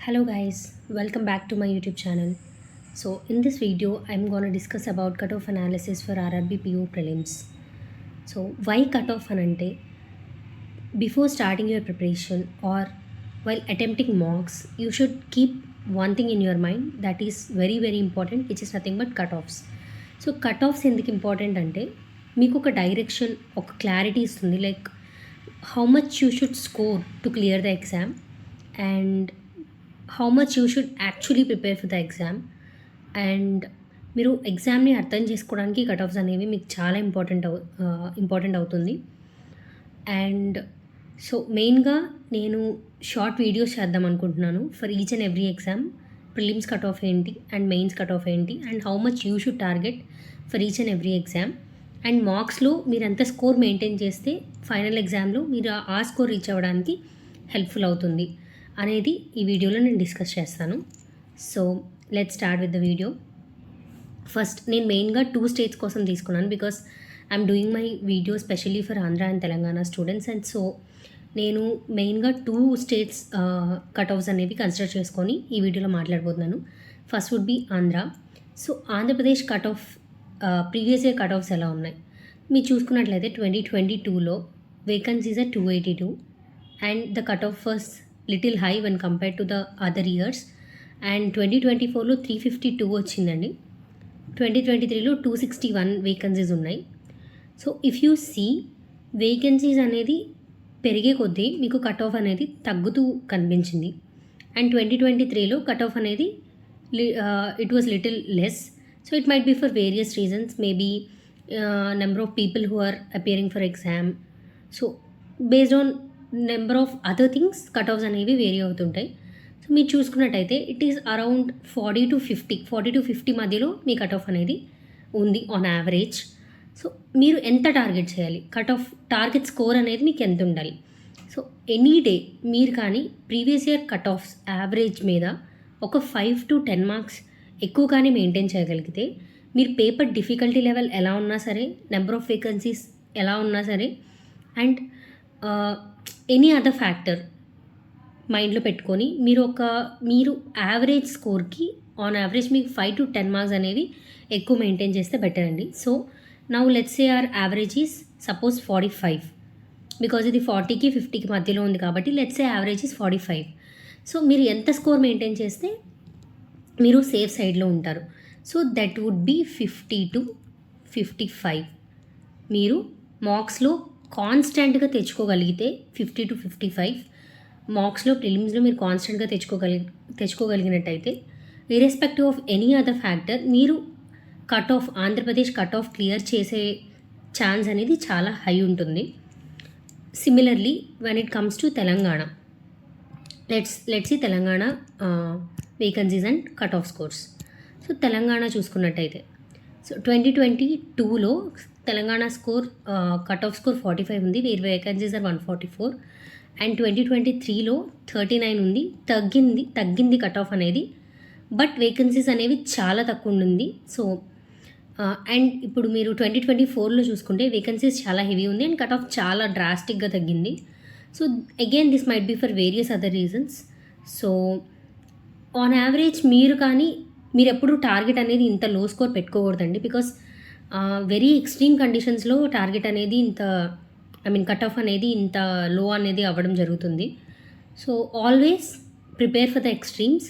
Hello guys, welcome back to my YouTube channel. So in this video, I'm going to discuss about cutoff analysis for RRB PO prelims. So why cutoff anante? Before starting your preparation or while attempting mocks, you should keep one thing in your mind that is very important, which is nothing but cutoffs. So cutoffs ఎందుకు important అంటే మీకు ఒక direction ఒక clarity ఇస్తుంది like how much you should score to clear the exam and how much you should actually prepare for the exam and మీరు ఎగ్జామ్ని అర్థం చేసుకోవడానికి cut offs అనేవి మీకు చాలా ఇంపార్టెంట్ అవుతుంది. అండ్ సో మెయిన్గా నేను షార్ట్ వీడియోస్ చేద్దాం అనుకుంటున్నాను for each and every exam. Prelims cut off ఏంటి అండ్ మెయిన్స్ కట్ ఆఫ్ ఏంటి and how much you should target for each and every exam and మార్క్స్లో మీరు ఎంత స్కోర్ మెయింటైన్ చేస్తే ఫైనల్ ఎగ్జామ్లో మీరు ఆ స్కోర్ రీచ్ అవ్వడానికి హెల్ప్ఫుల్ అవుతుంది అనేది ఈ వీడియోలో నేను డిస్కస్ చేస్తాను. So let start with the video. First నేను మెయిన్గా 2 స్టేట్స్ కోసం తీసుకున్నాను because I'm doing my video specially for Andhra and Telangana students. And so నేను మెయిన్గా 2 స్టేట్స్ కట్ ఆఫ్స్ అనేవి కన్సిడర్ చేసుకొని ఈ వీడియోలో మాట్లాడబోతున్నాను. First would be Andhra. So Andhra Pradesh cut off previous year cut offs ఎలా ఉన్నాయి మీరు చూసుకున్నట్లయితే 2022లో vacancies are 282 and the cut off was little high when compare to the other years. And 2024లో 352 వచ్చిందండి. 2023లో 261 వేకెన్సీస్ ఉన్నాయి. So if you see vacancies అనేది పెరిగే కొద్దీ మీకు కట్ ఆఫ్ అనేది తగ్గుతూ కనిపించింది. అండ్ 2023లో కట్ ఆఫ్ అనేది it was little less. So it might be for various reasons, maybe number of people who are appearing for exam. So based on number of other things cut offs అనేవి vary అవుతుంటాయి. So మీరు చూసుకున్నట్టయితే it is around 40 to 50 మధ్యలో మీ cut off అనేది ఉంది on average. So మీరు ఎంత target చేయాలి, కట్ ఆఫ్ టార్గెట్ స్కోర్ అనేది మీకు ఎంత ఉండాలి. సో ఎనీ డే మీరు కానీ previous year cut offs average మీద ఒక 5 to 10 మార్క్స్ ఎక్కువ కానీ మెయింటైన్ చేయగలిగితే మీరు పేపర్ డిఫికల్టీ లెవెల్ ఎలా ఉన్నా సరే, నెంబర్ ఆఫ్ వేకెన్సీస్ ఎలా ఉన్నా సరే అండ్ ఎనీ అదర్ ఫ్యాక్టర్ మైండ్లో పెట్టుకొని మీరు యావరేజ్ స్కోర్కి ఆన్ యావరేజ్ మీకు 5 to 10 మార్క్స్ అనేవి ఎక్కువ మెయింటైన్ చేస్తే బెటర్ అండి. So now let's say our average is suppose 45 because ఇది 40కి 50కి మధ్యలో ఉంది కాబట్టి let's say average is 45. So మీరు ఎంత స్కోర్ మెయింటైన్ చేస్తే మీరు సేఫ్ సైడ్లో ఉంటారు. So that would be 50 to 55. మీరు మార్క్స్లో కాన్స్టెంట్గా తెచ్చుకోగలిగితే 50 to 55 మార్క్స్లో ప్రిలిమ్స్లో మీరు కాన్స్టెంట్గా తెచ్చుకోగలిగినట్టయితే irrespective of any other factor మీరు cut off Andhra Pradesh cut off clear చేసే ఛాన్స్ అనేది చాలా హై ఉంటుంది. Similarly when it comes to Telangana, let's ఈ Telangana vacancies and cut off scores. So Telangana చూసుకున్నట్టయితే సో 2022లో Telangana score cut off score 45 ఉంది, వేరే వేకెన్సీస్ ఆర్ 144. అండ్ 2023లో 39 ఉంది, తగ్గింది కట్ ఆఫ్ అనేది, బట్ వేకెన్సీస్ అనేవి చాలా తక్కువ ఉండింది. సో అండ్ ఇప్పుడు మీరు 2024లో చూసుకుంటే వేకెన్సీస్ చాలా హెవీ ఉంది అండ్ కట్ ఆఫ్ చాలా డ్రాస్టిక్గా తగ్గింది. So again this might be for various other reasons. So on average మీరు ఎప్పుడు టార్గెట్ అనేది ఇంత లో స్కోర్ పెట్టుకోకూడదండి బికాస్ వెరీ ఎక్స్ట్రీమ్ కండిషన్స్లో టార్గెట్ అనేది కట్ ఆఫ్ అనేది ఇంత లో అనేది అవ్వడం జరుగుతుంది. So always prepare for the extremes.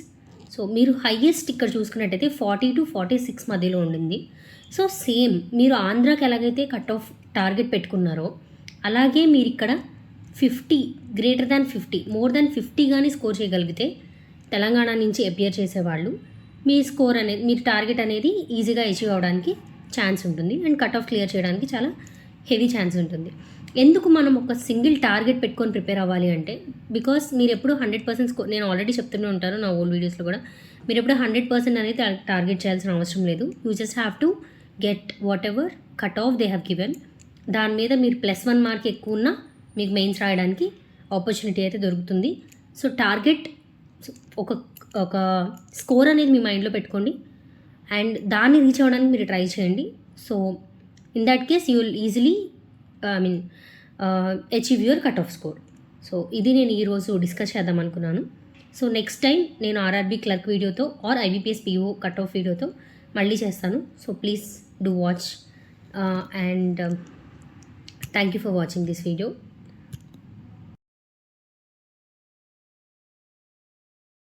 So మీరు హైయెస్ట్ ఇక్కడ చూసుకున్నట్టయితే 40 to 46 మధ్యలో ఉండింది. సో సేమ్ మీరు ఆంధ్రాకి ఎలాగైతే కట్ ఆఫ్ టార్గెట్ పెట్టుకున్నారో అలాగే మీరు ఇక్కడ 50 గ్రేటర్ దాన్ 50 మోర్ దాన్ 50 కానీ స్కోర్ చేయగలిగితే తెలంగాణ నుంచి అపియర్ చేసేవాళ్ళు మీ స్కోర్ అనేది మీరు టార్గెట్ అనేది ఈజీగా అచీవ్ అవ్వడానికి ఛాన్స్ ఉంటుంది అండ్ కట్ ఆఫ్ క్లియర్ చేయడానికి చాలా హెవీ ఛాన్స్ ఉంటుంది. ఎందుకు మనం ఒక సింగిల్ టార్గెట్ పెట్టుకొని ప్రిపేర్ అవ్వాలి అంటే బికాస్ మీరు ఎప్పుడు 100% స్కోర్, నేను ఆల్రెడీ చెప్తూనే ఉంటాను నా ఓల్డ్ వీడియోస్లో కూడా, మీరు ఎప్పుడు 100% అనేది టార్గెట్ చేయాల్సిన అవసరం లేదు. You just have to get what ever cut off they have given. దాని మీద మీరు +1 మార్క్ ఎక్కువ ఉన్నా మీకు మెయిన్స్ రాయడానికి ఆపర్చునిటీ అయితే దొరుకుతుంది. సో టార్గెట్ ఒక స్కోర్ అనేది మీ మైండ్లో పెట్టుకోండి అండ్ దాన్ని రీచ్ అవ్వడానికి మీరు ట్రై చేయండి. So in that case you will easily achieve your cut off score. So ఇది నేను ఈరోజు డిస్కస్ చేద్దాం అనుకున్నాను. సో నెక్స్ట్ టైం నేను ఆర్ఆర్బీ క్లర్క్ వీడియోతో or IBPS PO cut off వీడియోతో మళ్ళీ చేస్తాను. So please do watch and thank you for watching this video.